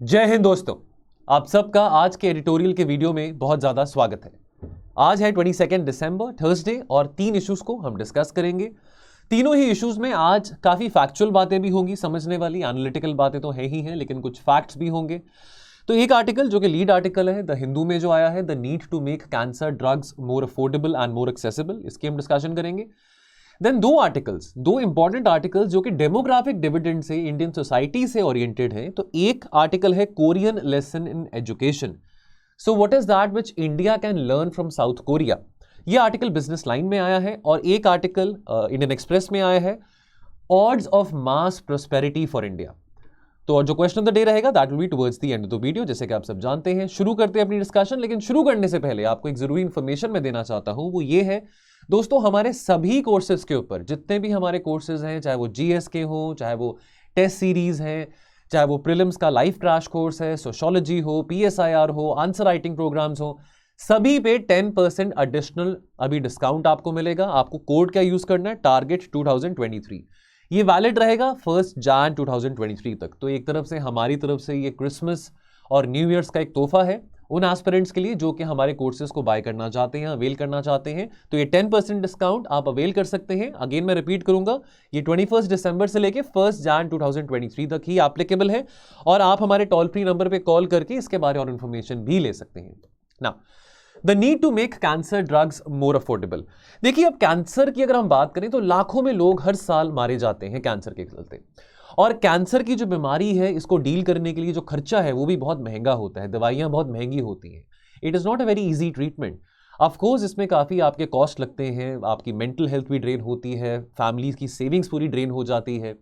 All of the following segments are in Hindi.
जय हिंद दोस्तों, आप सबका आज के एडिटोरियल के वीडियो में बहुत ज़्यादा स्वागत है। आज है 22 दिसंबर थर्सडे और 3 इश्यूज को हम डिस्कस करेंगे। तीनों ही इश्यूज में आज काफ़ी फैक्चुअल बातें भी होंगी, समझने वाली एनालिटिकल बातें तो है ही हैं, लेकिन कुछ फैक्ट्स भी होंगे। तो एक आर्टिकल जो कि लीड आर्टिकल है द हिंदू में जो आया है, the need to make cancer drugs more affordable and more accessible, इसकी हम डिस्कशन करेंगे। देन दो इंपॉर्टेंट आर्टिकल्स जो कि डेमोग्राफिक डिविडेंड से इंडियन सोसाइटी से ओरिएंटेड हैं। तो एक आर्टिकल है Korean lesson in education, so what is that which India can learn from south Korea. ये आर्टिकल बिजनेस लाइन में आया है और एक आर्टिकल इंडियन एक्सप्रेस में आया है, odds of mass prosperity for India. तो जो क्वेश्चन ऑफ द डे रहेगा that will be towards the end of the video, जैसे कि आप सब जानते हैं। शुरू करते हैं अपनी डिस्कशन, लेकिन शुरू करने से पहले आपको एक जरूरी इंफॉर्मेशन मैं देना चाहता हूं, वो ये है दोस्तों, हमारे सभी कोर्सेज के ऊपर जितने भी हमारे कोर्सेज हैं, चाहे वो जीएस के हो, चाहे वो टेस्ट सीरीज हैं, चाहे वो प्रीलिम्स का लाइव क्रैश कोर्स है, सोशियोलॉजी हो, पीएसआईआर हो, आंसर राइटिंग प्रोग्राम्स हो, सभी पे 10% एडिशनल अभी डिस्काउंट आपको मिलेगा। आपको कोड क्या यूज करना है, टारगेट 2023। ये वैलिड रहेगा 1 जनवरी 2023 तक। तो एक तरफ से हमारी तरफ से ये क्रिसमस और न्यू ईयर्स का एक तोहफा है उन एस्पिरेंट्स के लिए जो कि हमारे कोर्सेज को बाय करना चाहते हैं, अवेल करना चाहते हैं। तो ये 10% डिस्काउंट आप अवेल कर सकते हैं। अगेन मैं रिपीट करूंगा, ये 21 दिसंबर से लेके 1 जनवरी 2023 तक ही एप्लीकेबल है और आप हमारे टोल फ्री नंबर पे कॉल करके इसके बारे और इन्फॉर्मेशन भी ले सकते हैं। Now the need to make cancer drugs more affordable. देखिए, अब कैंसर की अगर हम बात करें तो लाखों में लोग हर साल मारे जाते हैं कैंसर के चलते, और कैंसर की जो बीमारी है इसको डील करने के लिए जो खर्चा है वो भी बहुत महंगा होता है, दवाइयां बहुत महंगी होती हैं। It is not a very easy treatment. Of course इसमें काफ़ी आपके कॉस्ट लगते हैं, आपकी मेंटल हेल्थ भी ड्रेन होती है, फैमिली की सेविंग्स पूरी ड्रेन हो जाती है।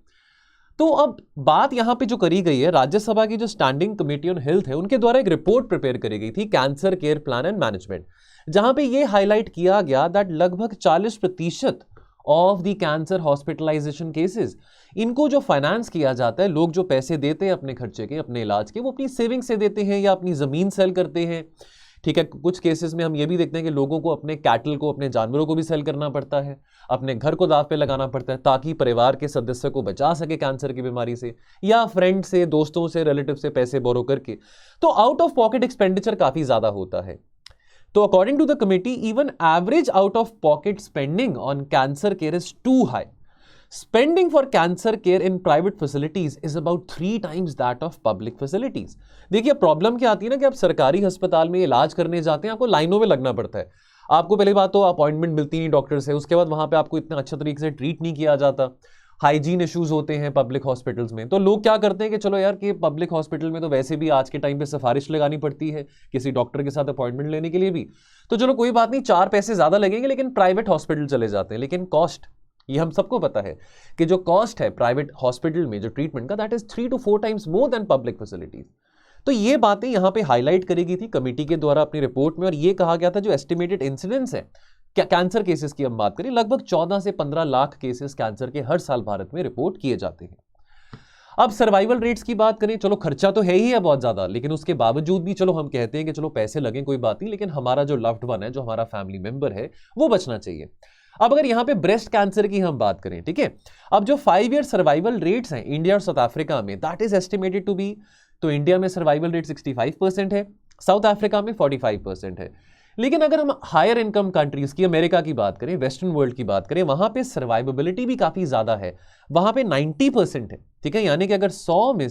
तो अब बात यहां पे जो करी गई है, राज्यसभा की जो स्टैंडिंग कमेटी ऑन हेल्थ है उनके द्वारा एक रिपोर्ट प्रिपेयर करी गई थी, cancer care plan and management, जहां पे ये हाईलाइट किया गया दैट लगभग 40% of the cancer hospitalisation cases, इनको जो फाइनेंस किया जाता है, लोग जो पैसे देते हैं अपने खर्चे के, अपने इलाज के, वो अपनी सेविंग से देते हैं या अपनी जमीन सेल करते हैं। ठीक है, कुछ केसेस में हम ये भी देखते हैं कि लोगों को अपने कैटल को, अपने जानवरों को भी सेल करना पड़ता है, अपने घर को दाव पे लगाना पड़ता है ताकि परिवार के सदस्य को बचा सके कैंसर की बीमारी से, या फ्रेंड से, दोस्तों से, रिलेटिव से पैसे बोरो करके। तो आउट ऑफ पॉकेट एक्सपेंडिचर काफी ज्यादा होता है। तो according to the committee, even average out of pocket spending on cancer care is too high. Spending for cancer care in private facilities is about 3 times that of public facilities. देखिए, प्रॉब्लम क्या आती है ना कि आप सरकारी अस्पताल में इलाज करने जाते हैं, आपको लाइनों में लगना पड़ता है। आपको पहली बात तो अपॉइंटमेंट मिलती नहीं डॉक्टर से, उसके बाद वहां पे आपको इतना अच्छा तरीके से ट्रीट नहीं किया जाता, हाइजीन इश्यूज होते हैं पब्लिक हॉस्पिटल्स में। तो लोग क्या करते हैं कि चलो यार, कि पब्लिक हॉस्पिटल में तो वैसे भी आज के टाइम पे सिफारिश लगानी पड़ती है किसी डॉक्टर के साथ अपॉइंटमेंट लेने के लिए भी, तो चलो कोई बात नहीं, 4 पैसे ज्यादा लगेंगे, लेकिन प्राइवेट हॉस्पिटल चले जाते हैं। लेकिन कॉस्ट, ये हम सबको पता है कि जो कॉस्ट है प्राइवेट हॉस्पिटल में जो ट्रीटमेंट का, that is 3 to 4 times more than public facilities. तो ये बातें यहां पे हाईलाइट करी गई थी कमेटी के द्वारा अपनी रिपोर्ट में, और ये कहा गया था जो एस्टिमेटेड इंसिडेंस है कैंसर केसेस की हम बात करें, लगभग 14 से 15 लाख केसेस कैंसर के हर साल भारत में रिपोर्ट किए जाते हैं। अब सर्वाइवल रेट्स की बात करें, चलो खर्चा तो है ही है बहुत ज्यादा, लेकिन उसके बावजूद भी चलो हम कहते हैं कि चलो पैसे लगे कोई बात नहीं, लेकिन हमारा जो लव्ड वन है, जो हमारा फैमिली मेंबर है, वो बचना चाहिए। अब अगर यहां पे ब्रेस्ट कैंसर की हम बात करें, ठीक है, अब जो 5 ईयर सर्वाइवल रेट्स हैं इंडिया और साउथ अफ्रीका में, that is estimated to be, तो इंडिया में सर्वाइवल रेट 65% है, साउथ अफ्रीका में 45% है। लेकिन अगर हम हायर इनकम कंट्रीज की, अमेरिका की बात करें, वेस्टर्न वर्ल्ड की बात करें, वहां पे सर्वाइवेबिलिटी भी काफी ज्यादा है, वहां पे 90% है। ठीक है, यानी कि अगर 100 में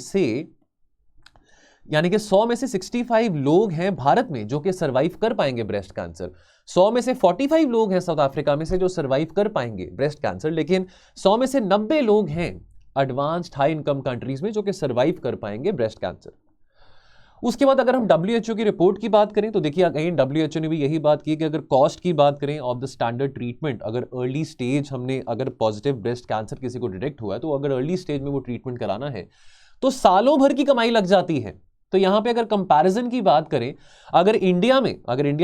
से 65 लोग हैं भारत में जो कि सर्वाइव कर पाएंगे ब्रेस्ट कैंसर, 100 में से 45 लोग हैं साउथ अफ्रीका में से जो सर्वाइव कर पाएंगे ब्रेस्ट कैंसर, लेकिन 100 में से 90 लोग हैं एडवांस्ड हाई इनकम कंट्रीज में जो कि सर्वाइव कर पाएंगे ब्रेस्ट कैंसर। उसके बाद अगर हम WHO की रिपोर्ट की बात करें तो देखिए, अगेन WHO ने भी यही बात की कि अगर कॉस्ट की बात करें ऑफ द स्टैंडर्ड ट्रीटमेंट, अगर अर्ली स्टेज हमने, अगर पॉजिटिव ब्रेस्ट कैंसर किसी को डिटेक्ट हुआ है, तो अगर अर्ली स्टेज में वो ट्रीटमेंट कराना है तो सालों भर की कमाई लग जाती है। तो यहां पे अगर कंपैरिजन की बात करें, अगर इंडिया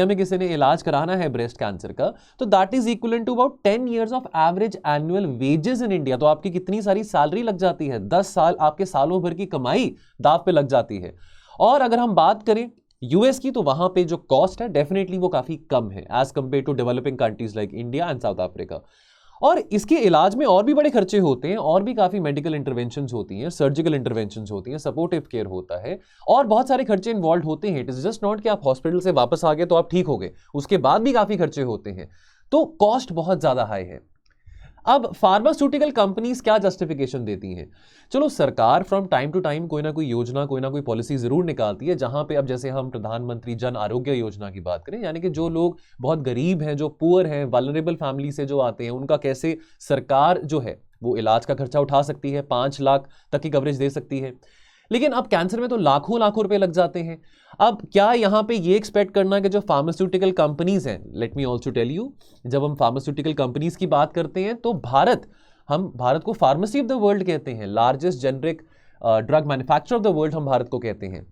में किसी ने इलाज कराना है ब्रेस्ट कैंसर का, तो that is equal to about 10 years of average annual wages in India. तो आपकी कितनी सारी सैलरी लग जाती है, 10 साल आपके सालों भर की कमाई दाव पे लग जाती है। और अगर हम बात करें यूएस की, तो वहां पे जो कॉस्ट है डेफिनेटली वो काफी कम है as compare to developing countries like India and South Africa. और इसके इलाज में और भी बड़े खर्चे होते हैं, और भी काफी मेडिकल इंटरवेंशंस होती हैं, सर्जिकल इंटरवेंशंस होती हैं, सपोर्टिव केयर होता है, और बहुत सारे खर्चे इन्वॉल्व होते हैं। इट इज जस्ट नॉट कि आप हॉस्पिटल से वापस आ गए तो आप ठीक हो गए, उसके बाद भी काफी खर्चे होते हैं, तो कॉस्ट बहुत ज्यादा हाई है। अब फार्मास्यूटिकल कंपनीज क्या जस्टिफिकेशन देती हैं? चलो, सरकार फ्रॉम टाइम टू टाइम कोई ना कोई योजना, कोई ना कोई पॉलिसी जरूर निकालती है, जहां पे अब जैसे हम प्रधानमंत्री जन आरोग्य योजना की बात करें, यानी कि जो लोग बहुत गरीब हैं, जो पुअर हैं, वल्नरेबल फैमिली से जो आते हैं, उनका कैसे सरकार जो है वो इलाज का खर्चा उठा सकती है, 5 लाख तक की कवरेज दे सकती है। लेकिन अब कैंसर में तो लाखों लाखों रुपए लग जाते हैं। अब क्या यहां पे ये एक्सपेक्ट करना कि जो फार्मास्यूटिकल कंपनीज हैं, let me also tell you, जब हम फार्मास्यूटिकल कंपनीज की बात करते हैं तो हम भारत को फार्मेसी ऑफ द वर्ल्ड कहते हैं, largest generic drug manufacturer of the world हम भारत को कहते हैं।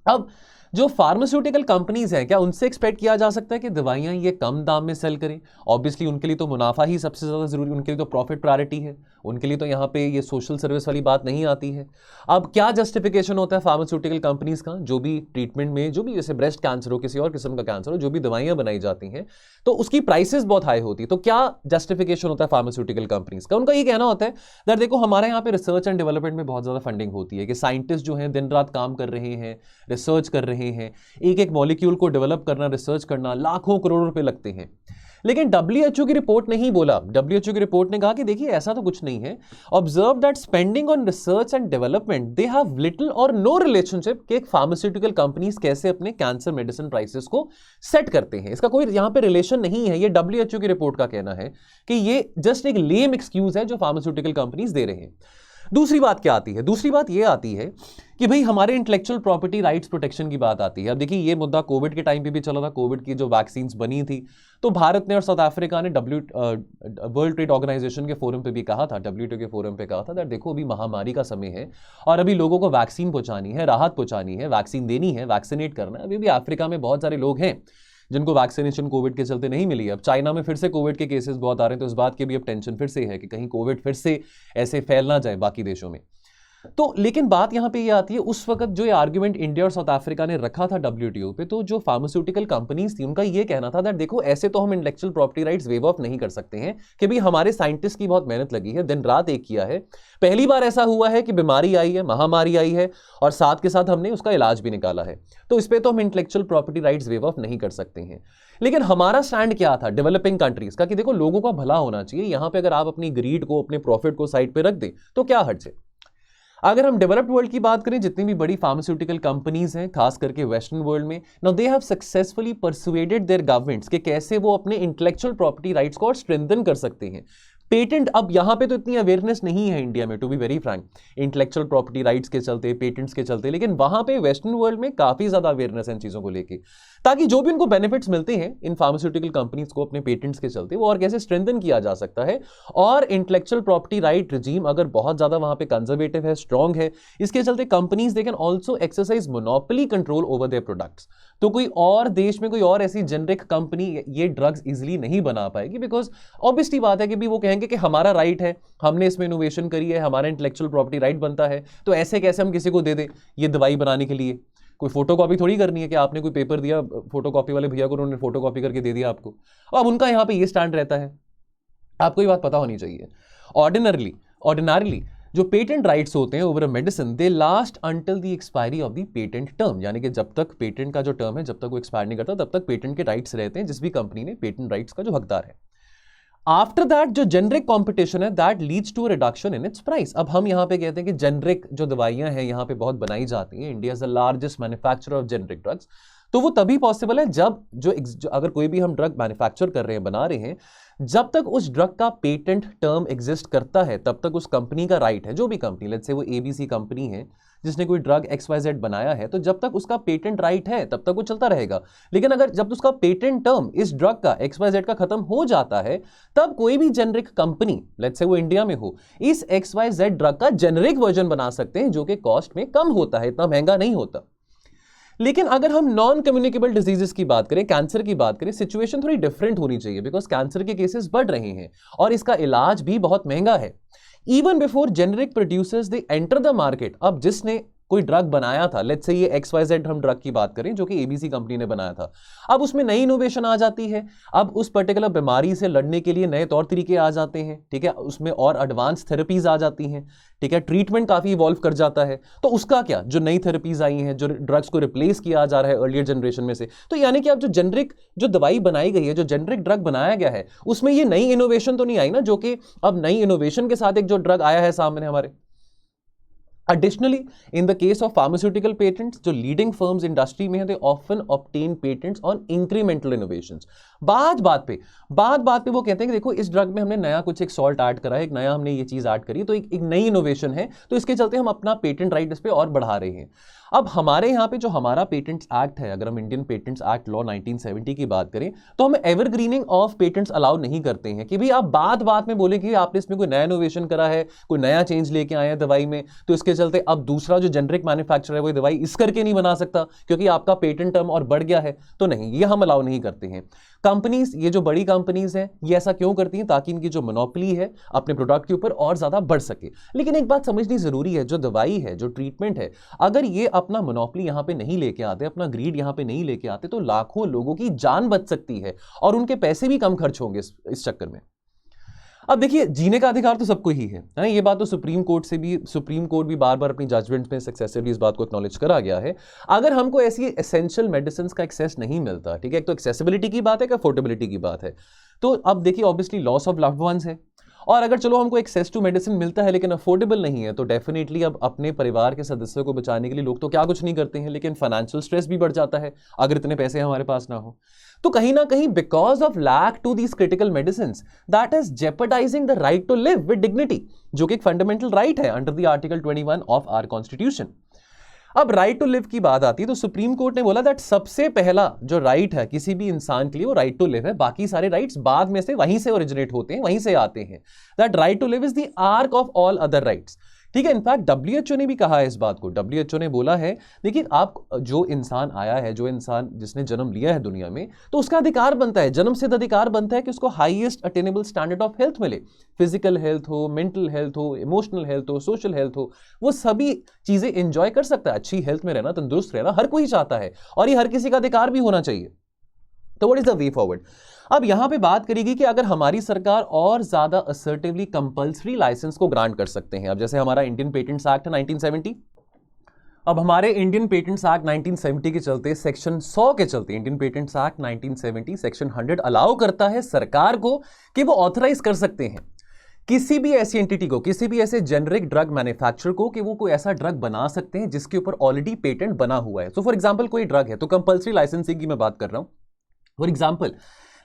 अब जो फार्मास्यूटिकल कंपनीज हैं, क्या उनसे एक्सपेक्ट किया जा सकता है कि दवाइयां ये कम दाम में सेल करें? ऑब्वियसली उनके लिए तो मुनाफा ही सबसे ज्यादा जरूरी, उनके लिए तो प्रॉफिट प्रायोरिटी है, उनके लिए तो यहाँ पे ये सोशल सर्विस वाली बात नहीं आती है। अब क्या जस्टिफिकेशन होता है फार्मास्यूटिकल कंपनीज का? जो भी ट्रीटमेंट में, जो भी जैसे ब्रेस्ट कैंसर हो, किसी और किस्म का कैंसर हो, जो भी दवाइयां बनाई जाती हैं तो उसकी प्राइसेस बहुत हाई होती है। तो क्या जस्टिफिकेशन होता है फार्मास्यूटिकल कंपनीज का? उनका ये कहना होता है दैट देखो, हमारे यहाँ पे रिसर्च एंड डेवलपमेंट में बहुत ज्यादा फंडिंग होती है, कि साइंटिस्ट जो हैं दिन रात काम कर रहे हैं, रिसर्च कर रहे हैं, एक एक मॉलिक्यूल को डेवलप करना, रिसर्च करना, लाखों करोड़ रुपए लगते हैं। लेकिन डब्ल्यूएचओ की रिपोर्ट ने ही बोला, डब्ल्यूएचओ की रिपोर्ट ने कहा कि देखिए ऐसा तो कुछ नहीं है। Observe that spending on research and development they have little और नो रिलेशनशिप कि फार्मास्यूटिकल कंपनीज कैसे अपने कैंसर मेडिसिन प्राइसेस को सेट करते हैं। इसका कोई यहां पे रिलेशन नहीं है। ये डब्ल्यूएचओ की रिपोर्ट का कहना है कि ये जस्ट एक लेम एक्सक्यूज है जो फार्मास्यूटिकल कंपनीज दे रहे हैं। दूसरी बात क्या आती है? दूसरी बात ये आती है कि भाई हमारे इंटेलेक्चुअल प्रॉपर्टी राइट्स प्रोटेक्शन की बात आती है। अब देखिए, ये मुद्दा कोविड के टाइम पे भी चला था। कोविड की जो वैक्सीन बनी थी तो भारत ने और साउथ अफ्रीका ने वर्ल्ड ट्रेड ऑर्गेनाइजेशन के फोरम पे भी कहा था, WTO के फोरम पे कहा था दैट देखो अभी महामारी का समय है और अभी लोगों को वैक्सीन पहुंचानी है, राहत पहुंचानी है, वैक्सीन देनी है, वैक्सीनेट करना है। अभी भी अफ्रीका में बहुत सारे लोग हैं जिनको वैक्सीनेशन कोविड के चलते नहीं मिली। अब चाइना में फिर से कोविड के केसेस बहुत आ रहे हैं, तो इस बात की भी अब टेंशन फिर से है कि कहीं कोविड फिर से ऐसे फैल ना जाए बाकी देशों में। तो लेकिन बात यहां पे ये आती है, उस वक्त जो ये आर्गुमेंट इंडिया और साउथ अफ्रीका ने रखा था WTO पे, तो जो फार्मास्यूटिकल कंपनीज थी उनका ये कहना था दैट देखो ऐसे तो हम intellectual property rights wave of नहीं कर सकते हैं कि भाई हमारे साइंटिस्ट की बहुत मेहनत लगी है, दिन रात एक किया है। पहली बार ऐसा हुआ है कि बीमारी आई है, महामारी आई है और साथ के साथ हमने उसका इलाज भी निकाला है, तो इस पर तो हम intellectual property rights wave of नहीं कर सकते हैं। लेकिन हमारा स्टैंड क्या था डेवलपिंग कंट्रीज का कि देखो लोगों का भला होना चाहिए, यहां पे अगर आप अपनी ग्रीड को, अपने प्रॉफिट को साइड पे रख दें तो क्या हर्ज है। अगर हम डेवलप्ड वर्ल्ड की बात करें, जितनी भी बड़ी फार्मास्यूटिकल कंपनीज हैं खास करके वेस्टर्न वर्ल्ड में, now they have successfully persuaded their governments कि कैसे वो अपने इंटेलेक्चुअल प्रॉपर्टी राइट्स को और स्ट्रेंथन कर सकते हैं। पेटेंट, अब यहां पे तो इतनी अवेयरनेस नहीं है इंडिया में, to be very frank, intellectual property rights के चलते, पेटेंट्स के चलते, लेकिन वहां पे वेस्टर्न वर्ल्ड में काफी ज्यादा अवेयरनेस है इन चीजों को लेके, ताकि जो भी उनको बेनिफिट्स मिलते हैं इन फार्मास्यूटिकल कंपनीज को अपने पेटेंट्स के चलते, वो और कैसे स्ट्रेंथन किया जा सकता है। और इंटेलेक्चुअल प्रॉपर्टी राइट रिजीम अगर बहुत ज्यादा वहां पे कंजर्वेटिव है, स्ट्रांग है, इसके चलते companies they can also exercise monopoly control over their products. तो कोई और देश में कोई और ऐसी जेनरिक कंपनी ये ड्रग्स इजिली नहीं बना पाएगी, बिकॉज ऑब्वियसली बात है कि भी वो कहेंगे कि हमारा राइट है, हमने इसमें इनोवेशन करी है, हमारा इंटेलेक्चुअल प्रॉपर्टी राइट बनता है, तो ऐसे कैसे हम किसी को दे दें ये दवाई बनाने के लिए। कोई फोटोकॉपी थोड़ी करनी है कि आपने कोई पेपर दिया फोटोकॉपी वाले भैया को, उन्होंने फोटोकॉपी करके दे दिया आपको। अब उनका यहाँ पे ये स्टैंड रहता है, आपको ये बात पता होनी चाहिए। ऑर्डिनरली जो पेटेंट राइट्स होते हैं over a medicine, they last until the expiry of the patent term, यानी कि जब तक पेटेंट का जो टर्म है, जब तक वो एक्सपायर नहीं करता, तब तक पेटेंट के राइट्स रहते हैं जिस भी कंपनी ने पेटेंट राइट्स का जो हकदार है। आफ्टर दैट जो जेनरिक कॉम्पिटिशन है that leads to reduction in its price. अब हम यहाँ पे कहते हैं कि जेनरिक जो दवाइयां हैं यहाँ पे बहुत बनाई जाती हैं, India is the largest manufacturer of generic drugs, तो वो तभी पॉसिबल है जब जो अगर कोई भी हम ड्रग मैन्युफैक्चर कर रहे हैं, बना रहे हैं, जब तक उस ड्रग का पेटेंट टर्म एग्जिस्ट करता है तब तक उस कंपनी का राइट है, जो भी कंपनी, लेट्स से वो ABC कंपनी है जिसने कोई ड्रग XYZ बनाया है, तो जब तक उसका पेटेंट राइट है तब तक वो चलता रहेगा। लेकिन अगर जब उसका पेटेंट टर्म इस ड्रग का XYZ का खत्म हो जाता है, तब कोई भी जेनरिक कंपनी, लेट्स से वो इंडिया में हो, इस XYZ ड्रग का जेनरिक वर्जन बना सकते हैं जो कि कॉस्ट में कम होता है, इतना महंगा नहीं होता। लेकिन अगर हम नॉन कम्युनिकेबल डिजीजेस की बात करें, कैंसर की बात करें, सिचुएशन थोड़ी डिफरेंट होनी चाहिए, बिकॉज कैंसर के केसेस बढ़ रहे हैं और इसका इलाज भी बहुत महंगा है। Even before generic producers they enter the market, अब जिसने कोई ड्रग बनाया था, लेट्स से ये XYZ हम ड्रग की बात करें जो कि ABC कंपनी ने बनाया था, अब उसमें नई इनोवेशन आ जाती है, अब उस पर्टिकुलर बीमारी से लड़ने के लिए नए तौर तरीके आ जाते हैं, ठीक है, उसमें और एडवांस थेरेपीज आ जाती हैं, ठीक है, ट्रीटमेंट काफी इवॉल्व कर जाता है, तो उसका क्या, जो नई थेरेपीज आई हैं, जो ड्रग्स को रिप्लेस किया जा रहा है अर्लियर जनरेशन में से, तो यानी कि अब जो जेनरिक जो दवाई बनाई गई है, जो जेनरिक ड्रग बनाया गया है, उसमें ये नई इनोवेशन तो नहीं आई ना, जो कि अब नई इनोवेशन के साथ एक जो ड्रग आया है सामने हमारे। Additionally, in the case of pharmaceutical patents, जो leading firms इंडस्ट्री में हैं, they often obtain patents on incremental innovations. बात बात पे वो कहते हैं कि देखो इस ड्रग में हमने नया कुछ एक सॉल्ट ऐड करा है, एक नया हमने ये चीज ऐड करी, तो एक नई इनोवेशन है, तो इसके चलते हम अपना पेटेंट राइट इस पे और बढ़ा रहे हैं। अब हमारे यहाँ पे जो हमारा पेटेंट्स एक्ट है, अगर हम इंडियन पेटेंट्स एक्ट लॉ 1970 की बात करें, तो हम एवरग्रीनिंग ऑफ पेटेंट्स अलाउ नहीं करते हैं कि भाई आप बात बात में बोले कि आपने इसमें कोई नया इनोवेशन करा है, कोई नया चेंज लेके आए हैं दवाई में, तो इसके चलते अब दूसरा जो जेनरिक मैन्युफैक्चरर है वो दवाई इस करके नहीं बना सकता क्योंकि आपका पेटेंट टर्म और बढ़ गया है, तो नहीं, ये हम अलाउ नहीं करते हैं। कंपनीज, ये जो बड़ी कंपनीज हैं, ये ऐसा क्यों करती हैं? ताकि इनकी जो मोनोपोली है अपने प्रोडक्ट के ऊपर और ज्यादा बढ़ सके। लेकिन एक बात समझनी जरूरी है, जो दवाई है, जो ट्रीटमेंट है, अगर ये अपना मोनोपोली यहां पे नहीं लेके आते, अपना ग्रीड यहां पे नहीं लेके आते, तो लाखों लोगों की जान बच सकती है और उनके पैसे भी कम खर्च होंगे इस चक्कर में। अब देखिए, जीने का अधिकार तो सबको ही है ना, ये बात तो सुप्रीम कोर्ट भी बार बार अपनी जजमेंट्स में सक्सेसिवली इस बात को एक्नॉलेज करा गया है। अगर हमको ऐसी एसेंशियल मेडिसिन का एक्सेस नहीं मिलता, ठीक है, एक तो एक्सेसिबिलिटी की बात है, एक अफोर्डेबिलिटी की बात है, तो अब देखिए obviously loss of loved ones है, और अगर चलो हमको एक्सेस टू मेडिसिन मिलता है लेकिन अफोर्डेबल नहीं है, तो डेफिनेटली अब अपने परिवार के सदस्यों को बचाने के लिए लोग तो क्या कुछ नहीं करते हैं, लेकिन फाइनेंशियल स्ट्रेस भी बढ़ जाता है अगर इतने पैसे हमारे पास ना हो। तो कहीं ना कहीं because of lack to these critical medicine, that is jeopardising the right to live with dignity, जो कि एक फंडामेंटल राइट है under the article 21 of our constitution. अब राइट टू लिव की बात आती है तो सुप्रीम कोर्ट ने बोला दैट सबसे पहला जो राइट है किसी भी इंसान के लिए वो राइट टू लिव है, बाकी सारे राइट्स बाद में से वहीं से ओरिजिनेट होते हैं, वहीं से आते हैं। That right to live is the arc of all other rights, ठीक है। इनफैक्ट WHO ने भी कहा है इस बात को। WHO ने बोला है देखिए, आप जो इंसान आया है, जो इंसान जिसने जन्म लिया है दुनिया में, तो उसका अधिकार बनता है, जन्म सिद्ध अधिकार बनता है कि उसको highest attainable standard of health मिले, फिजिकल हेल्थ हो, मेंटल हेल्थ हो, इमोशनल हेल्थ हो, सोशल हेल्थ हो, वो सभी चीजें एंजॉय कर सकता है। अच्छी हेल्थ में रहना, तंदुरुस्त रहना हर कोई चाहता है और ये हर किसी का अधिकार भी होना चाहिए। तो what is the way forward? अब यहां पे बात करेगी कि अगर हमारी सरकार और ज्यादा असर्टिवली कंपल्सरी लाइसेंस को ग्रांट कर सकते हैं। अब जैसे हमारा इंडियन पेटेंट्स एक्ट है 1970, अब हमारे इंडियन पेटेंट्स एक्ट 1970 के चलते, सेक्शन 100 के चलते, Indian patents act 1970 section 100 allow करता है सरकार को कि वो ऑथराइज कर सकते हैं किसी भी ऐसी एंटिटी को, किसी भी ऐसे जेनरिक ड्रग मैन्युफैक्चरर को, कि वो कोई ऐसा ड्रग बना सकते हैं जिसके ऊपर ऑलरेडी पेटेंट बना हुआ है। सो फॉर एग्जांपल कोई ड्रग है, तो कंपल्सरी लाइसेंसिंग की मैं बात कर रहा हूं। फॉर एग्जाम्पल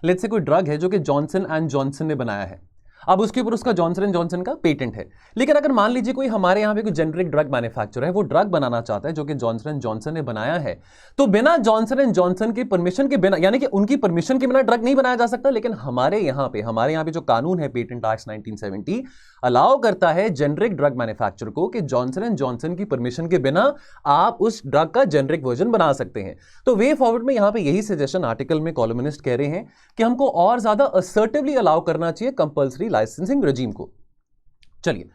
लेट्स से कोई ड्रग है जो कि जॉनसन एंड जॉनसन ने बनाया है, अब उसके ऊपर उसका जॉनसन एंड जॉनसन का पेटेंट है। लेकिन अगर मान लीजिए कोई हमारे यहां पे कोई जेनरिक ड्रग मैन्युफैक्चरर है, वो ड्रग बनाना चाहता है जो कि जॉनसन एंड जॉनसन ने बनाया है, तो बिना जॉनसन एंड जॉनसन के परमिशन के बिना, यानी कि उनकी परमिशन के बिना ड्रग नहीं बनाया जा सकता। लेकिन हमारे यहाँ पे जो कानून है पेटेंट एक्ट 1970 अलाउ करता है जेनरिक ड्रग मैन्युफैक्चरर को कि जॉनसन एंड जॉनसन की परमिशन के बिना आप उस ड्रग का जेनरिक वर्जन बना सकते हैं। तो वे फॉरवर्ड में यहां पे यही सजेशन आर्टिकल में कॉलमिनिस्ट कह रहे हैं कि हमको और ज्यादा असर्टिवली अलाउ करना चाहिए कंपल्सरी लाइसेंसिंग रेजिम को। चलिए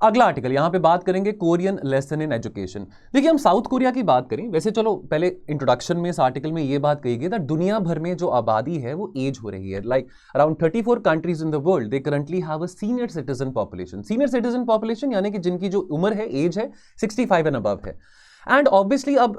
अगला आर्टिकल, यहां पे बात करेंगे कोरियन लेसन इन एजुकेशन। देखिए हम साउथ कोरिया की बात करें, वैसे चलो पहले इंट्रोडक्शन में इस आर्टिकल में ये बात कही गई कि दुनिया भर में जो आबादी है वो एज हो रही है। Like around 34 countries in the world they currently have a senior citizen population. Senior citizen population यानी कि जिनकी जो उम्र है, एज है 65 एंड अबव है। एंड ऑब्वियसली अब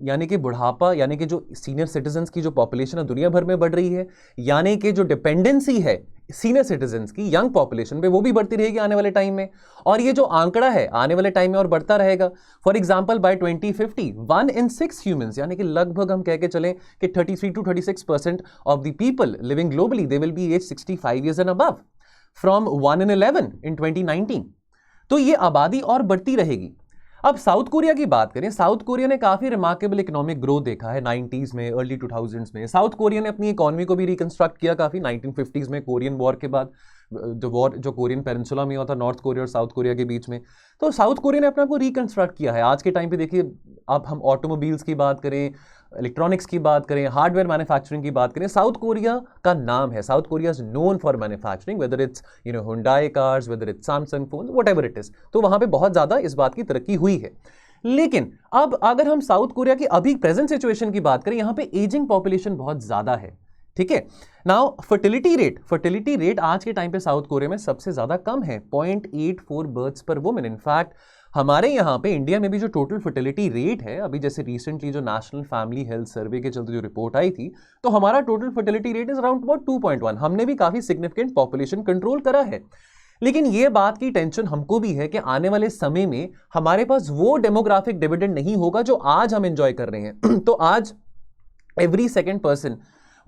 यानी कि बुढ़ापा, यानी कि जो सीनियर सिटीजन्स की जो पॉपुलेशन है दुनिया भर में बढ़ रही है, यानी कि जो डिपेंडेंसी है सीनियर सिटीजन्स की यंग पॉपुलेशन पे, वो भी बढ़ती रहेगी आने वाले टाइम में। और ये जो आंकड़ा है आने वाले टाइम में और बढ़ता रहेगा। For example by 2050 1 in 6 humans, यानी कि लगभग हम कह के चलें कि 33 to 36% of the people living globally they will be as 65 years and above from 1 in 11 in 2019। तो ये आबादी और बढ़ती रहेगी। अब साउथ कोरिया की बात करें, साउथ कोरिया ने काफी रिमार्केबल इकोनॉमिक ग्रोथ देखा है 90s में, अर्ली 2000s में। साउथ कोरिया ने अपनी इकोनॉमी को भी रिकंस्ट्रक्ट किया काफी 1950s में, कोरियन वॉर के बाद, जो वॉर जो कोरियन पेनिनसुला में हुआ था नॉर्थ कोरिया और साउथ कोरिया के बीच में, तो साउथ कोरिया ने अपने आप को रिकंस्ट्रक्ट किया है। आज के टाइम पे देखिए, अब हम ऑटोमोबाइल्स की बात करें, इलेक्ट्रॉनिक्स की बात करें, हार्डवेयर मैन्युफैक्चरिंग की बात करें, साउथ कोरिया का नाम है। South Korea is known for manufacturing, whether it's Hyundai cars, whether it's Samsung phone, whatever it is. तो वहां पे बहुत ज्यादा इस बात की तरक्की हुई है। लेकिन अब अगर हम साउथ कोरिया की अभी प्रेजेंट सिचुएशन की बात करें, यहां पे एजिंग पॉपुलेशन बहुत ज्यादा है, ठीक है। नाउ फर्टिलिटी रेट आज के टाइम पे साउथ कोरिया में सबसे ज्यादा कम है, 0.84 बर्थ्स पर वुमन। इनफैक्ट हमारे यहाँ पे इंडिया में भी जो टोटल फर्टिलिटी रेट है, अभी जैसे रिसेंटली जो नेशनल फैमिली हेल्थ सर्वे के चलते जो रिपोर्ट आई थी, तो हमारा total fertility rate is around about 2.1। हमने भी काफी सिग्निफिकेंट पॉपुलेशन कंट्रोल करा है। लेकिन ये बात की टेंशन हमको भी है कि आने वाले समय में हमारे पास वो डेमोग्राफिक डिविडेंड नहीं होगा जो आज हम एंजॉय कर रहे हैं। तो आज every second person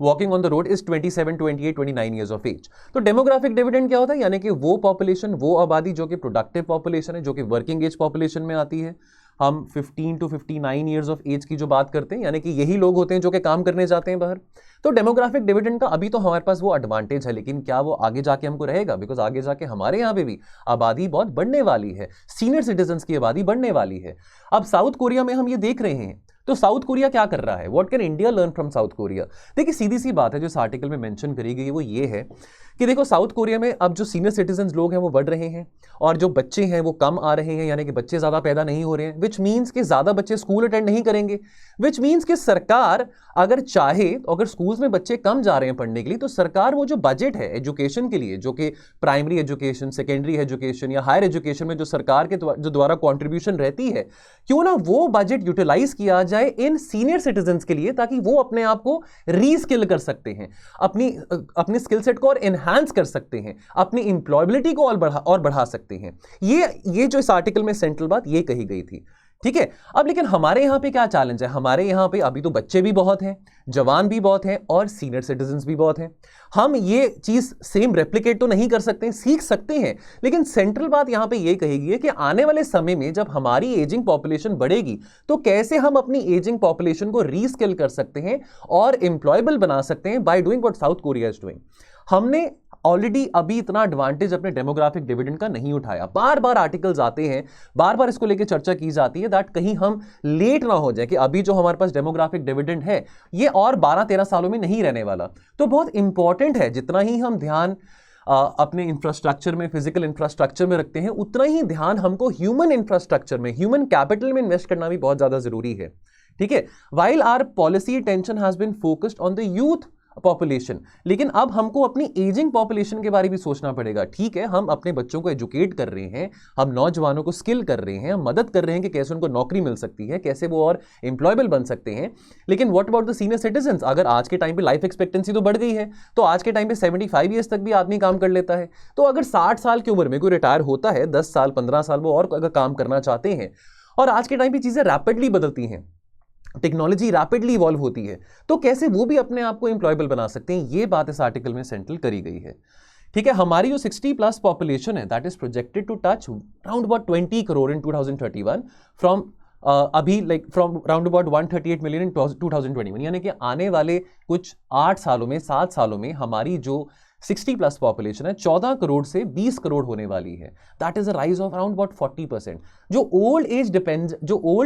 walking on the road is 27, 28, 29 years of age. तो डेमोग्राफिक डिविडेंड क्या होता है? यानी कि वो पॉपुलेशन, वो आबादी जो कि प्रोडक्टिव पॉपुलेशन है, जो कि वर्किंग एज पॉपुलेशन में आती है। हम 15 to 59 ईयर्स ऑफ एज की जो बात करते हैं, यानी कि यही लोग होते हैं जो कि काम करने जाते हैं बाहर। तो डेमोग्राफिक डिविडेंड का अभी तो हमारे पास वो एडवांटेज है, लेकिन क्या वो आगे जाके हमको रहेगा? बिकॉज आगे जाके हमारे यहाँ पे भी आबादी बहुत बढ़ने वाली है, सीनियर सिटीजन्स की आबादी बढ़ने वाली है। अब साउथ कोरिया में हम ये देख रहे हैं, तो साउथ कोरिया क्या कर रहा है? What can India learn from south Korea? देखिए सीधी सी बात है जो इस आर्टिकल में मेंशन करी गई है वो ये है कि देखो साउथ कोरिया में अब जो सीनियर सिटीजन्स लोग हैं वो बढ़ रहे हैं और जो बच्चे हैं वो कम आ रहे हैं, यानी कि बच्चे ज्यादा पैदा नहीं हो रहे हैं, विच मीन्स कि ज्यादा बच्चे स्कूल अटेंड नहीं करेंगे, विच मीन्स कि सरकार अगर चाहे, अगर स्कूल्स में बच्चे कम जा रहे हैं पढ़ने के लिए, तो सरकार वो जो बजट है एजुकेशन के लिए, जो कि प्राइमरी एजुकेशन, सेकेंडरी एजुकेशन या हायर एजुकेशन में जो सरकार के जो द्वारा कॉन्ट्रीब्यूशन रहती है, क्यों ना वो बजट यूटिलाइज किया जाए इन सीनियर सिटीजन्स के लिए, ताकि वो अपने आप को रीस्किल कर सकते हैं, अपनी स्किल सेट को और एनहांस कर सकते हैं, अपनी इंप्लॉयबिलिटी को और बढ़ा सकते हैं। ये जो इस आर्टिकल में सेंट्रल बात ये कही गई थी, ठीक है। अब लेकिन हमारे यहां पे क्या चैलेंज है? हमारे यहां पे अभी तो बच्चे भी बहुत हैं, जवान भी बहुत हैं और सीनियर सिटीजन्स भी बहुत हैं। हम ये चीज सेम रेप्लिकेट तो नहीं कर सकते, सीख सकते हैं, लेकिन सेंट्रल बात यहां पे ये कही गई है कि आने वाले समय में जब हमारी एजिंग पॉपुलेशन बढ़ेगी तो कैसे हम अपनी एजिंग पॉपुलेशन को रीस्किल कर सकते हैं और एम्प्लॉयबल बना सकते हैं by doing what south Korea is doing. हमने ऑलरेडी अभी इतना एडवांटेज अपने डेमोग्राफिक डिविडेंड का नहीं उठाया। बार बार आर्टिकल्स आते हैं, बार बार इसको लेकर चर्चा की जाती है दैट कहीं हम लेट ना हो जाए कि अभी जो हमारे पास डेमोग्राफिक डिविडेंड है ये और 12-13 सालों में नहीं रहने वाला। तो बहुत इंपॉर्टेंट है, जितना ही हम ध्यान अपने इंफ्रास्ट्रक्चर में, फिजिकल इंफ्रास्ट्रक्चर में रखते हैं, उतना ही ध्यान हमको ह्यूमन इंफ्रास्ट्रक्चर में, ह्यूमन कैपिटल में इन्वेस्ट करना भी बहुत ज्यादा जरूरी है, ठीक है। While our policy attention has been focused on the youth population, लेकिन अब हमको अपनी एजिंग पॉपुलेशन के बारे में भी सोचना पड़ेगा। ठीक है, हम अपने बच्चों को एजुकेट कर रहे हैं, हम नौजवानों को स्किल कर रहे हैं, हम मदद कर रहे हैं कि कैसे उनको नौकरी मिल सकती है, कैसे वो और एम्प्लॉयबल बन सकते हैं, लेकिन what about the senior citizens? अगर आज के टाइम पे लाइफ एक्सपेक्टेंसी तो बढ़ गई है, तो आज के टाइम पे 75 ईयर्स तक भी आदमी काम कर लेता है। तो अगर 60 साल की उम्र में कोई रिटायर होता है, 10 साल 15 साल वो और अगर काम करना चाहते हैं, और आज के टाइम पे चीजें रैपिडली बदलती हैं, टेक्नोलॉजी रैपिडली इवॉल्व होती है, तो कैसे वो भी अपने आप को एम्प्लॉयबल बना सकते हैं? ये बात इस आर्टिकल में सेंट्रल करी गई है, ठीक है। हमारी जो 60+ पॉपुलेशन है that is projected to touch around about 20 crore in 2031 from अभी like from around about 138 million in 2021, यानी कि आने वाले कुछ 8 सालों में, 7 सालों में हमारी जो 60+ पॉपुलेशन है 14 करोड़ से 20 करोड़ होने वाली है। That is a rise of around about 40%। जो ओल्ड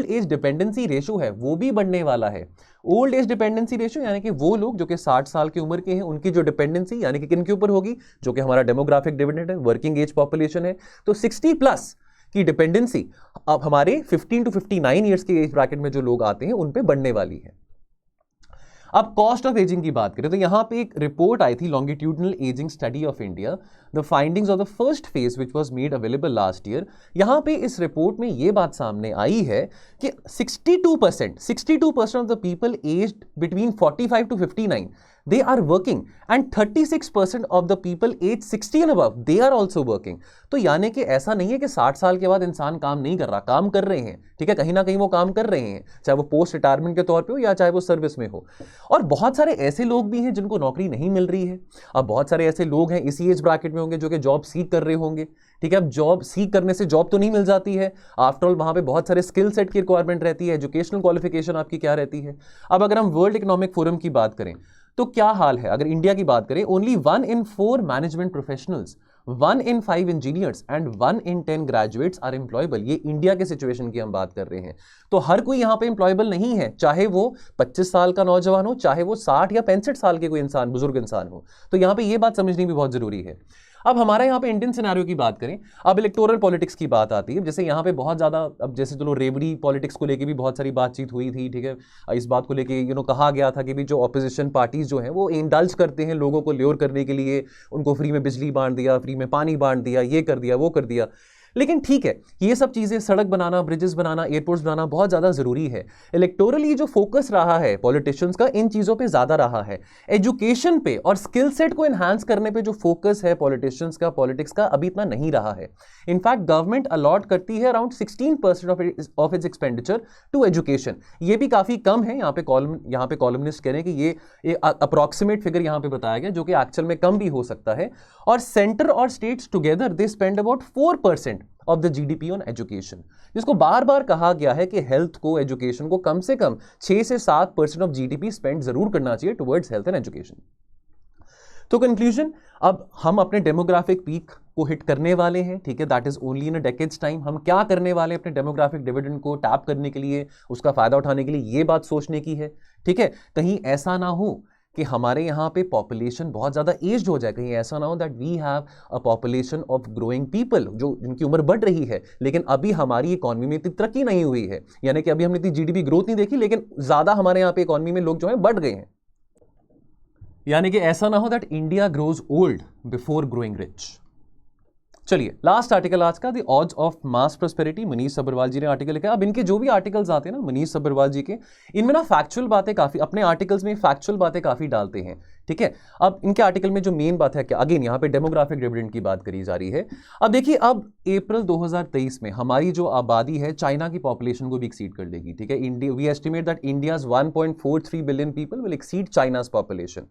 एज डिपेंडेंसी रेशो है वो भी बढ़ने वाला है। ओल्ड एज डिपेंडेंसी रेशो यानी कि वो लोग जो कि 60 साल की उम्र के हैं, उनकी जो डिपेंडेंसी यानी कि किन के ऊपर होगी? जो कि हमारा डेमोग्राफिक डिविडेंड है, वर्किंग एज पॉपुलेशन है। तो 60+ की डिपेंडेंसी अब हमारे 15 to 59 ईयर्स के एज ब्रैकेट में जो लोग आते हैं उन पे बढ़ने वाली है। अब कॉस्ट ऑफ एजिंग की बात करें तो यहां पे एक रिपोर्ट आई थी, longitudinal ageing study of India, the findings of the first phase which was made available last year. यहां पे इस रिपोर्ट में ये बात सामने आई है कि 62% of the people aged between 45 to 59 they are working and 36% of the people age 60 and above they are also working। तो यानी कि ऐसा नहीं है कि 60 साल के बाद इंसान काम नहीं कर रहा, काम कर रहे हैं, ठीक है, कहीं ना कहीं वो काम कर रहे हैं, चाहे वो पोस्ट रिटायरमेंट के तौर पे हो या चाहे वो सर्विस में हो। और बहुत सारे ऐसे लोग भी हैं जिनको नौकरी नहीं मिल रही है। अब बहुत सारे ऐसे लोग हैं इसी एज ब्रैकेट में होंगे जो कि जॉब सीख कर रहे होंगे, ठीक है। अब जॉब सीख करने से जॉब तो नहीं मिल जाती है, आफ्टर ऑल वहां पे बहुत सारे स्किल सेट की रिक्वायरमेंट रहती है, एजुकेशनल क्वालिफिकेशन आपकी क्या रहती है। अब अगर हम वर्ल्ड इकोनॉमिक फोरम की बात करें तो क्या हाल है? अगर इंडिया की बात करें, only 1 in 4 management professionals, 1 in 5 engineers and 1 in 10 graduates are employable. ये इंडिया के सिचुएशन की हम बात कर रहे हैं। तो हर कोई यहां पे एम्प्लॉयबल नहीं है, चाहे वो 25 साल का नौजवान हो, चाहे वो 60 या 65 साल के कोई इंसान, बुजुर्ग इंसान हो। तो यहां पे ये बात समझनी भी बहुत जरूरी है। अब हमारा यहाँ पे इंडियन सिनेरियो की बात करें, अब इलेक्टोरल पॉलिटिक्स की बात आती है, जैसे यहाँ पे बहुत ज़्यादा, अब जैसे चलो रेबड़ी पॉलिटिक्स को लेके भी बहुत सारी बातचीत हुई थी, ठीक है, इस बात को लेके कहा गया था कि भी जो ऑपोजिशन पार्टीज जो हैं वो इंडल्ज करते हैं लोगों को ल्योर करने के लिए, उनको फ्री में बिजली बांट दिया, फ्री में पानी बांट दिया, ये कर दिया, वो कर दिया। लेकिन ठीक है, ये सब चीज़ें, सड़क बनाना, ब्रिजेस बनाना, एयरपोर्ट्स बनाना बहुत ज़्यादा ज़रूरी है। इलेक्टोरली जो फोकस रहा है पॉलिटिशियंस का इन चीज़ों पे ज़्यादा रहा है। एजुकेशन पे और स्किल सेट को एनहांस करने पे जो फोकस है पॉलिटिशियंस का, पॉलिटिक्स का, अभी इतना नहीं रहा है। इनफैक्ट गवर्नमेंट अलॉट करती है around 16% of its expenditure to education. ये भी काफ़ी कम है। यहाँ पे कॉलमनिस्ट कह रहे हैं कि ये अप्रॉक्सीमेट फिगर यहाँ पे बताया गया, जो कि एक्चुअल में कम भी हो सकता है। और सेंटर और states together they spend about 4% of the GDP on education, जिसको बार बार कहा गया है कि हेल्थ को, एजुकेशन को कम से कम 6 से 7% ऑफ जीडीपी स्पेंड जरूर करना चाहिए टुवर्ड्स हेल्थ एंड एजुकेशन। तो कंक्लूजन, अब हम अपने डेमोग्राफिक पीक को हिट करने वाले हैं, ठीक है, that is only in a decades time. हम क्या करने वाले हैं अपने डेमोग्राफिक डिविडेंड को टैप करने के लिए, उसका फायदा उठाने के लिए, ये बात सोचने की है, ठीक है। कहीं ऐसा ना हो कि हमारे यहाँ पे पॉपुलेशन बहुत ज़्यादा एज्ड हो जाए, कहीं ऐसा ना हो that we have a population of growing people, जो जिनकी उम्र बढ़ रही है लेकिन अभी हमारी इकॉनमी में इतनी तरक्की नहीं हुई है, यानी कि अभी हमने इतनी जीडीपी ग्रोथ नहीं देखी, लेकिन ज़्यादा हमारे यहाँ पे इकॉनमी में लोग जो है बढ़ गए हैं। यानी कि ऐसा ना हो that India grows old before growing rich. चलिए, लास्ट आर्टिकल आज का, the odds of mass prosperity, Manish Sabharwal ji ने आर्टिकल लिखा। अब इनके जो भी आर्टिकल्स आते हैं ना मनीष सब्बरवाल जी के, इनमें ना फैक्चुअल बातें काफी, अपने आर्टिकल्स में फैक्चुअल बातें काफी डालते हैं, ठीक है। अब इनके आर्टिकल में जो मेन बात है कि अगेन यहाँ पे डेमोग्राफिक डिविडेंड की बात करी जा रही है। अब देखिए, अब अप्रैल 2023 में हमारी जो आबादी है चाइना की पॉपुलेशन को भी एक्सीड कर देगी, ठीक है। India, we estimate that India's 1.43 billion people will exceed China's population.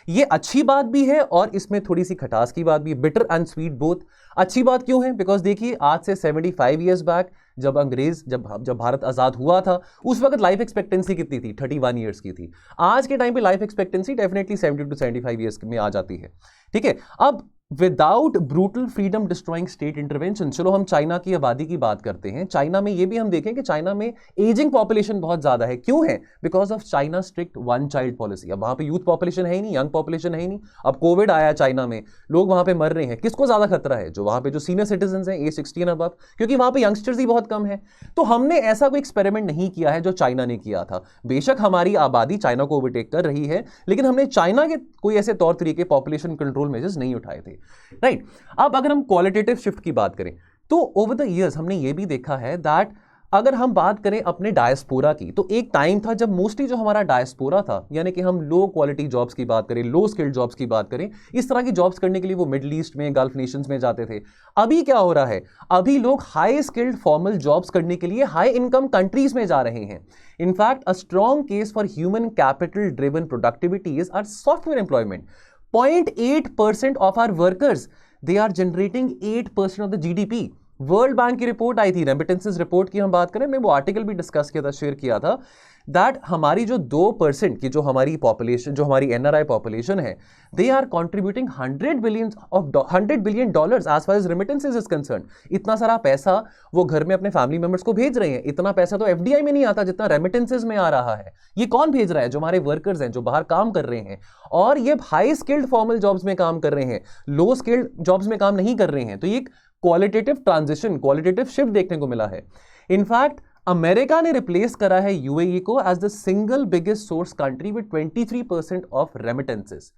ये अच्छी बात भी है और इसमें थोड़ी सी खटास की बात भी है, बिटर एंड स्वीट बोथ। अच्छी बात क्यों है? बिकॉज देखिए, आज से 75 ईयर्स बैक जब भारत आजाद हुआ था, उस वक्त लाइफ एक्सपेक्टेंसी कितनी थी? 31 ईयर्स की थी। आज के टाइम पे life expectancy definitely 70 to 75 years में आ जाती है, ठीक है। अब without brutal freedom destroying state intervention, चलो हम चाइना की आबादी की बात करते हैं। चाइना में ये भी हम देखें कि चाइना में एजिंग पॉपुलेशन बहुत ज्यादा है। क्यों है? Because of China strict one child policy. अब वहां पे यूथ पॉपुलेशन है ही नहीं, यंग पॉपुलेशन है ही नहीं। अब कोविड आया चाइना में, लोग वहां पे मर रहे हैं। किसको ज्यादा खतरा है? जो वहां पे जो सीनियर सिटीजन हैं, एज 16 अबव, क्योंकि वहां पे यंगस्टर्स ही बहुत कम है। तो हमने ऐसा कोई एक्सपेरिमेंट नहीं किया है जो चाइना ने किया था। बेशक हमारी आबादी चाइना को ओवरटेक कर रही है, लेकिन हमने चाइना के कोई ऐसे तौर तरीके, पॉपुलेशन कंट्रोल मेजर्स नहीं उठाए थे, राइट। अब अगर हम क्वालिटेटिव शिफ्ट की बात करें तो ओवर द इयर्स हमने ये भी देखा है दैट अगर हम बात करें अपने डायस्पोरा की, तो एक टाइम था जब मोस्टली जो हमारा डायस्पोरा था, यानी कि हम लो क्वालिटी जॉब्स की बात करें, लो स्किल्ड जॉब्स की बात करें, इस तरह की जॉब्स करने के लिए वो मिडिल ईस्ट में, गल्फ नेशंस में जाते थे। अभी क्या हो रहा है? अभी लोग हाई स्किल्ड फॉर्मल जॉब्स करने के लिए हाई इनकम कंट्रीज में जा रहे हैं। In fact a strong case for human capital driven productivity is our software employment. 0.8% of our workers, they are generating 8% of the GDP। World bank की रिपोर्ट आई थी, रेमिटेंसेस रिपोर्ट की हम बात करें, मैं वो आर्टिकल भी डिस्कस किया था, शेयर किया था, दैट हमारी जो 2% की जो हमारी पॉपुलेशन, जो हमारी एनआरआई पॉपुलेशन है, they are contributing $100 billion as far as remittances is concern. इतना सारा पैसा वो घर में अपने फैमिली मेंबर्स को भेज रहे हैं। इतना पैसा तो एफडीआई में नहीं आता जितना रेमिटेंसेस में आ रहा है। ये कौन भेज रहा है? जो हमारे वर्कर्स हैं, जो बाहर काम कर रहे हैं, और ये हाई स्किल्ड फॉर्मल जॉब्स में काम कर रहे हैं, लो स्किल्ड जॉब्स में काम नहीं कर रहे हैं। तो ये क्वालिटेटिव ट्रांजिशन, क्वालिटेटिव शिफ्ट देखने को मिला है। इनफैक्ट अमेरिका ने रिप्लेस करा है यूएई को as the single biggest source country with 23% of remittances,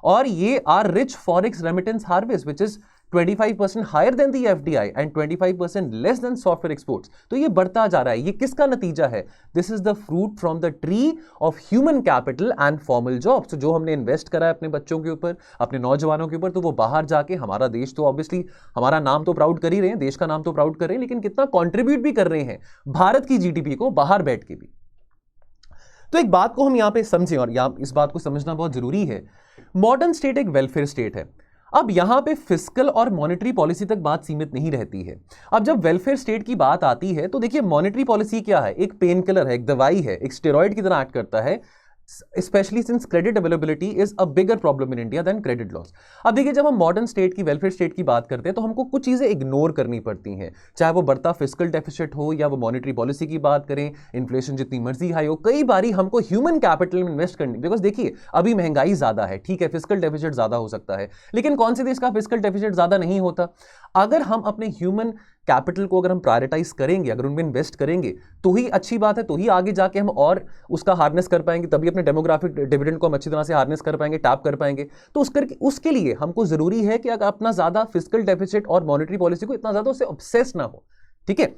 और ये are rich forex remittance harvest which is 25% higher than the FDI and 25% less than software exports. तो ये बढ़ता जा रहा है। ये किसका नतीजा है? This is the fruit from the tree of human capital and formal jobs. तो जो हमने इन्वेस्ट करा है अपने बच्चों के ऊपर, अपने नौजवानों के ऊपर, तो वो बाहर जाके हमारा देश तो ऑब्वियसली हमारा नाम तो प्राउड कर ही रहे हैं, देश का नाम तो प्राउड कर रहे हैं, लेकिन कितना कॉन्ट्रीब्यूट भी कर रहे हैं भारत की जीडीपी को बाहर बैठ के भी। तो एक बात को हम यहां पे समझें, और यहां इस बात को समझना बहुत जरूरी है। मॉडर्न स्टेट एक वेलफेयर स्टेट है। अब यहां पे फिस्कल और मॉनेटरी पॉलिसी तक बात सीमित नहीं रहती है। अब जब वेलफेयर स्टेट की बात आती है तो देखिए, मॉनेटरी पॉलिसी क्या है? एक पेन किलर है, एक दवाई है, एक स्टेरॉइड की तरह एक्ट करता है। Specially since credit availability is a bigger problem in India than credit loss. अब देखिए, जब हम मॉडर्न स्टेट की, वेलफेयर स्टेट की बात करते हैं तो हमको कुछ चीजें इग्नोर करनी पड़ती हैं, चाहे वो बढ़ता फिस्कल डेफिसिट हो या वो मॉनेटरी पॉलिसी की बात करें, इन्फ्लेशन जितनी मर्जी हाई हो, कई बारी हमको ह्यूमन कैपिटल में इन्वेस्ट करनी, बिकॉज देखिए अभी महंगाई ज्यादा है, ठीक है, फिस्कल डेफिसिट ज्यादा हो सकता है, लेकिन कौन से देश का फिस्कल डेफिसिट ज्यादा नहीं होता? अगर हम अपने ह्यूमन कैपिटल को अगर हम प्रायोरिटाइज करेंगे, अगर उनमें इन्वेस्ट करेंगे, तो ही अच्छी बात है, तो ही आगे जाके हम और उसका हार्नेस कर पाएंगे, तभी अपने डेमोग्राफिक डिविडेंड को हम अच्छी तरह से हार्नेस कर पाएंगे, टैप कर पाएंगे। तो उसके लिए हमको जरूरी है कि अगर अपना ज्यादा फिस्कल डेफिसिट और मॉनेटरी पॉलिसी को इतना ज्यादा उससे ऑब्सेस ना हो, ठीक है।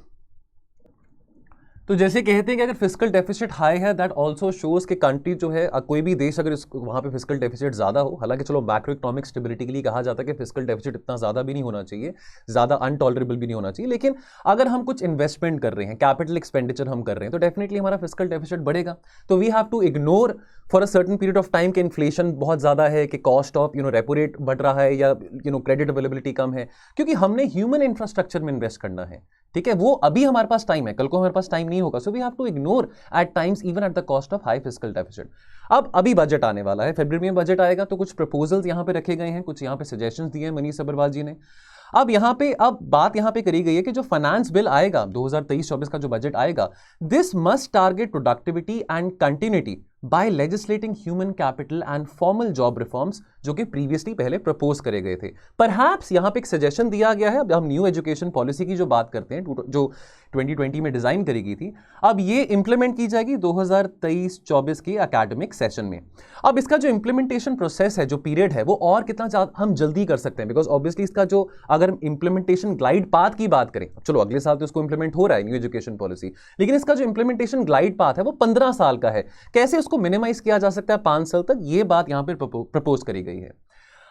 तो जैसे कहते हैं कि अगर फिस्कल डेफिसिट हाई है, दैट आल्सो शोज कि कंट्री जो है, कोई भी देश अगर वहां पे फिस्कल डेफिसिट ज्यादा हो, हालांकि चलो मैक्रो इकोनॉमिक स्टेबिलिटी के लिए कहा जाता है कि फिस्कल डेफिसिट इतना ज्यादा भी नहीं होना चाहिए, ज्यादा अनटॉलरेबल भी नहीं होना चाहिए, लेकिन अगर हम कुछ इन्वेस्टमेंट कर रहे हैं, कैपिटल एक्सपेंडिचर हम कर रहे हैं, तो डेफिनेटली हमारा फिस्कल डेफिसिट बढ़ेगा। तो we have to ignore for a certain period of time कि इन्फ्लेशन बहुत ज्यादा है, कि कॉस्ट ऑफ रेपो रेट बढ़ रहा है, या क्रेडिट अवेलेबिलिटी कम है, क्योंकि हमने ह्यूमन इंफ्रास्ट्रक्चर में इन्वेस्ट करना है, ठीक है। वो अभी हमारे पास टाइम है, कल को हमारे पास टाइम नहीं होगा, so we have to ignore at times even at the cost of high fiscal deficit. अब अभी बजट आने वाला है, फरवरी में बजट आएगा, तो कुछ प्रपोजल्स यहां पे रखे गए हैं, कुछ यहां पे सजेशंस दिए हैं मनीष सब्रवाल जी ने। अब बात यहां पे करी गई है कि जो फाइनेंस बिल आएगा 2023-24 का जो बजट आएगा, this must target productivity and continuity by legislating human capital and formal job reforms, जो कि प्रीवियसली पहले प्रपोज करे गए थे। परहैप्स यहां पे एक सजेशन दिया गया है, अब हम न्यू एजुकेशन पॉलिसी की जो बात करते हैं, जो 2020 में डिजाइन करी गई थी, अब ये इंप्लीमेंट की जाएगी 2023-24 के एकेडमिक सेशन में। अब इसका जो इंप्लीमेंटेशन प्रोसेस है, जो पीरियड है, वो और कितना हम जल्दी कर सकते हैं, बिकॉज ऑब्वियसली इसका जो अगर इंप्लीमेंटेशन ग्लाइड पाथ की बात करें, चलो अगले साल तो इसको इंप्लीमेंट हो रहा है न्यू एजुकेशन पॉलिसी, लेकिन इसका जो इंप्लीमेंटेशन ग्लाइड पाथ है वो 15 साल का है। कैसे उसको मिनिमाइज किया जा सकता है 5 साल तक, ये बात यहां पर प्रपोज करी गई है।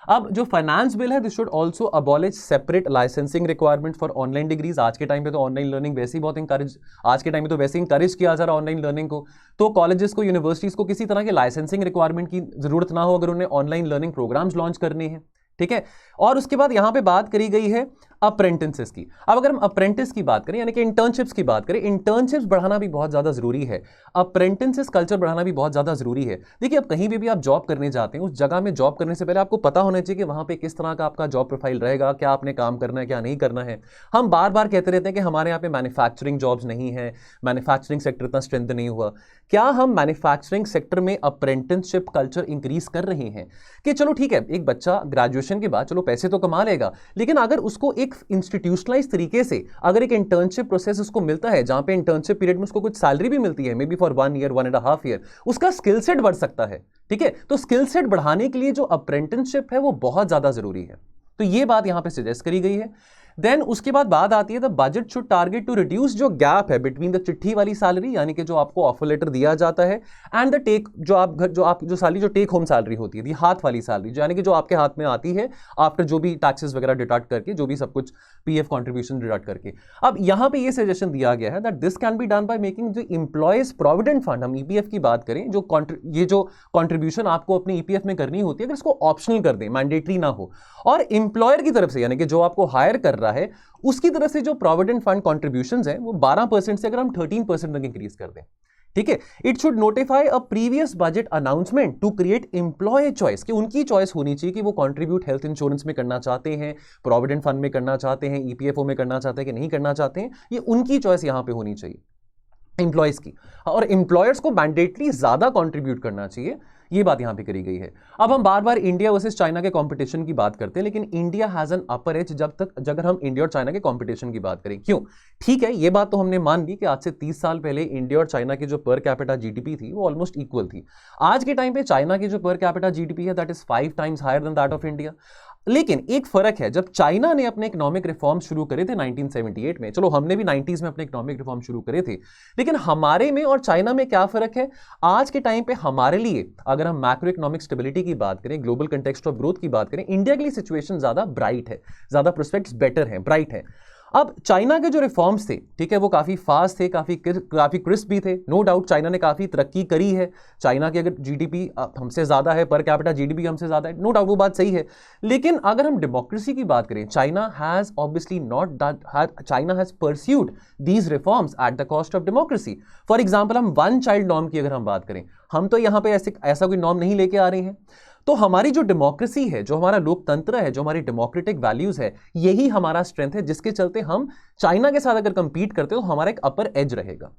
अब जो फाइनेंस बिल है, this should also abolish separate licensing requirement for online degrees. आज के टाइम पे तो ऑनलाइन लर्निंग वैसे ही बहुत इंकरेज, आज के टाइम में तो वैसे ही इंकरेज किया जा रहा है ऑनलाइन लर्निंग को, तो कॉलेजेस को, यूनिवर्सिटीज को किसी तरह के लाइसेंसिंग रिक्वायरमेंट की जरूरत ना हो अगर उन्हें ऑनलाइन लर्निंग प्रोग्राम्स लॉन्च करने हैं, ठीक है। और उसके बाद यहां पे बात करी गई है अप्रेंटिसेस की। अब अगर हम अप्रेंटिस की बात करें, यानी कि इंटर्नशिप्स की बात करें, इंटर्नशिप्स बढ़ाना भी बहुत ज्यादा जरूरी है, अप्रेंटिसेस कल्चर बढ़ाना भी बहुत ज्यादा जरूरी है। देखिए, अब कहीं भी आप जॉब करने जाते हैं, उस जगह में जॉब करने से पहले आपको पता होना चाहिए कि वहां पे किस तरह का आपका जॉब प्रोफाइल रहेगा, क्या आपने काम करना है, क्या नहीं करना है। हम बार बार कहते रहते हैं कि हमारे यहाँ पे मैन्युफैक्चरिंग जॉब्स नहीं है, मैन्युफैक्चरिंग सेक्टर इतना स्ट्रेंथ नहीं हुआ। क्या हम मैन्युफैक्चरिंग सेक्टर में अप्रेंटिसशिप कल्चर इंक्रीज कर रहे हैं कि चलो ठीक है, एक बच्चा ग्रेजुएशन के बाद चलो पैसे तो कमा लेगा, लेकिन अगर उसको एक इंस्टीट्यूशनलाइज तरीके से अगर एक इंटर्नशिप प्रोसेस उसको मिलता है, जहां पे इंटर्नशिप पीरियड में उसको कुछ सैलरी भी मिलती है, may be for 1 year 1.5 year, उसका स्किल सेट बढ़ सकता है, ठीक है। तो स्किल सेट बढ़ाने के लिए जो अप्रेंटिसशिप है वो बहुत ज्यादा जरूरी है, तो ये बात यहां पे सजेस्ट करी गई है। देन उसके बाद बात आती है the budget should target to reduce जो गैप है बिटवीन द चिट्ठी वाली सैलरी, यानी कि जो आपको ऑफर लेटर दिया जाता है, एंड द टेक जो सैलरी जो टेक होम सैलरी होती है, हाथ वाली सैलरी, यानी कि जो आपके हाथ में आती है आफ्टर जो भी टैक्सेस वगैरह डिडक्ट करके, जो भी सब कुछ पीएफ कंट्रीब्यूशन डिडक्ट करके। अब यहां पे ये सजेशन दिया गया है that this can be done by making जो एम्प्लॉयज प्रोविडेंट फंड, हम ईपीएफ की बात करें, ये जो कंट्रीब्यूशन आपको अपने ईपीएफ में करनी होती है, अगर इसको ऑप्शनल कर दें, मैंडेटरी ना हो, और एम्प्लॉयर की तरफ से, यानी कि जो आपको हायर कर रहा है उसकी तरफ से जो प्रोविडेंट फंड कॉन्ट्रीब्यूशंस हैं वो 12% से अगर हम 13% तक इंक्रीज कर दें, ठीक है। It should notify a previous budget announcement to create employ choice, कि उनकी चॉइस होनी चाहिए कि वो कंट्रीब्यूट हेल्थ इंश्योरेंस में करना चाहते हैं, प्रोविडेंट फंड में करना चाहते हैं, ईपीएफओ में करना चाहते हैं कि नहीं करना चाहते हैं, ये उनकी चॉइस यहां पे होनी चाहिए एम्प्लॉयज की, और एम्प्लॉयर्स को मैंडेटली ज्यादा कंट्रीब्यूट करना चाहिए, ये बात यहां पे करी गई है। अब हम बार बार इंडिया वर्सेस चाइना के कंपटीशन की बात करते हैं, लेकिन India has an upper as अगर हम इंडिया और चाइना के कंपटीशन की बात करें। क्यों? ठीक है, ये बात तो हमने मान ली कि आज से 30 साल पहले इंडिया और चाइना की जो पर कैपिटा जीडीपी थी वो ऑलमोस्ट इक्वल थी। आज के टाइम पे चाइना की जो पर कैपिटा जीडीपी है that is 5 times higher than that of India. लेकिन एक फर्क है, जब चाइना ने अपने इकोनॉमिक रिफॉर्म शुरू करे थे 1978 में, चलो हमने भी 90s में अपने इकोनॉमिक रिफॉर्म शुरू करे थे, लेकिन हमारे में और चाइना में क्या फर्क है? आज के टाइम पे हमारे लिए अगर हम मैक्रो इकोनॉमिक स्टेबिलिटी की बात करें, ग्लोबल कंटेक्स्ट ऑफ ग्रोथ की बात करें, इंडिया के लिए सिचुएशन ज्यादा ब्राइट है, ज्यादा प्रोस्पेक्ट्स बेटर हैं, ब्राइट है। अब चाइना के जो रिफॉर्म्स थे, ठीक है, वो काफ़ी फास्ट थे, काफ़ी क्रिस्प भी थे। नो डाउट चाइना ने काफ़ी तरक्की करी है। चाइना की अगर जीडीपी हमसे ज़्यादा है, पर कैपिटा जीडीपी हमसे ज़्यादा है, नो डाउट वो बात सही है। लेकिन अगर हम डेमोक्रेसी की बात करें, China has obviously not that, China has pursued these reforms at the cost of democracy. For example, हम वन चाइल्ड नॉर्म की अगर हम बात करें, हम तो यहाँ पे ऐसा कोई नॉर्म नहीं लेके आ रहे हैं। तो हमारी जो डेमोक्रेसी है, जो हमारा लोकतंत्र है, जो हमारी डेमोक्रेटिक वैल्यूज है, यही हमारा स्ट्रेंथ है, जिसके चलते हम चाइना के साथ अगर कंपीट करते हो तो हमारा एक अपर एज रहेगा।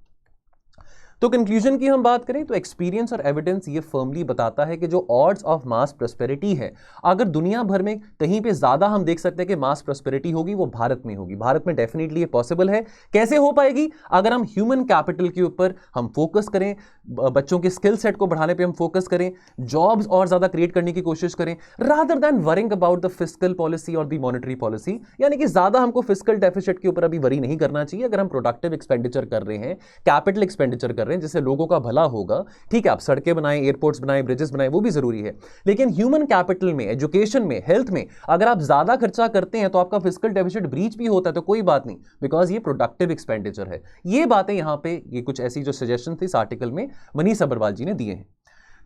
तो कंक्लूजन की हम बात करें तो एक्सपीरियंस और एविडेंस ये फर्मली बताता है कि जो ऑड्स ऑफ मास प्रॉस्पेरिटी है, अगर दुनिया भर में कहीं पे ज्यादा हम देख सकते हैं कि मास प्रॉस्पेरिटी होगी, वो भारत में होगी। भारत में डेफिनेटली ये पॉसिबल है। कैसे हो पाएगी? अगर हम ह्यूमन कैपिटल के ऊपर हम फोकस करें, बच्चों के स्किल सेट को बढ़ाने पे हम फोकस करें, जॉब्स और ज्यादा क्रिएट करने की कोशिश करें, rather than worrying about the fiscal policy और द मॉनेटरी पॉलिसी। यानी कि ज्यादा हमको फिस्कल डेफिसिट के ऊपर अभी वरी नहीं करना चाहिए। अगर हम प्रोडक्टिव एक्सपेंडिचर कर रहे हैं, कैपिटल एक्सपेंडिचर कर रहे हैं, जिससे लोगों का भला होगा, ठीक है, आप सड़कें बनाएं, एयरपोर्ट्स बनाएं, ब्रिजेस बनाएं, वो भी जरूरी है। लेकिन ह्यूमन कैपिटल में, एजुकेशन में, हेल्थ में अगर आप ज्यादा खर्चा करते हैं तो आपका फिस्कल डेफिसिट ब्रीच भी होता है तो कोई बात नहीं, बिकॉज ये प्रोडक्टिव एक्सपेंडिचर है। ये बातें यहां पे, ये कुछ ऐसी जो सजेशन थी इस आर्टिकल में मनीष अग्रवाल जी ने दिए हैं।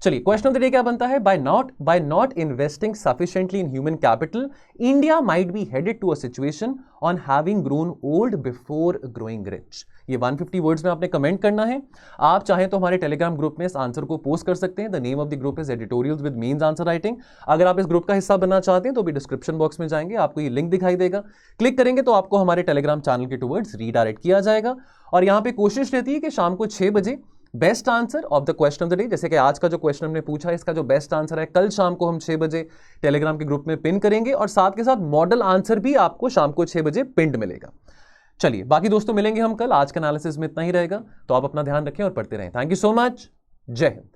चलिए, क्वेश्चन ऑफ द डे क्या बनता है? By not investing sufficiently in human capital, India might be headed to a situation on having grown old before growing rich. ये 150 वर्ड्स में आपने कमेंट करना है। आप चाहें तो हमारे टेलीग्राम ग्रुप में इस आंसर को पोस्ट कर सकते हैं। The name of the group is editorials with mains answer writing. अगर आप इस ग्रुप का हिस्सा बनना चाहते हैं तो भी डिस्क्रिप्शन बॉक्स में जाएंगे, आपको ये लिंक दिखाई देगा, क्लिक करेंगे तो आपको हमारे टेलीग्राम चैनल के टुवर्ड्स रीडायरेक्ट किया जाएगा। और यहाँ पे कोशिश रहती है कि शाम को 6 बजे best answer of the question of the day, जैसे कि आज का जो क्वेश्चन हमने पूछा है, इसका जो बेस्ट आंसर है, कल शाम को हम 6 बजे टेलीग्राम के ग्रुप में पिन करेंगे, और साथ के साथ मॉडल आंसर भी आपको शाम को 6 बजे पिंड मिलेगा। चलिए, बाकी दोस्तों मिलेंगे हम कल। आज का एनालिसिस में इतना ही रहेगा, तो आप अपना ध्यान रखें और पढ़ते रहें। Thank you so much. जय हिंद।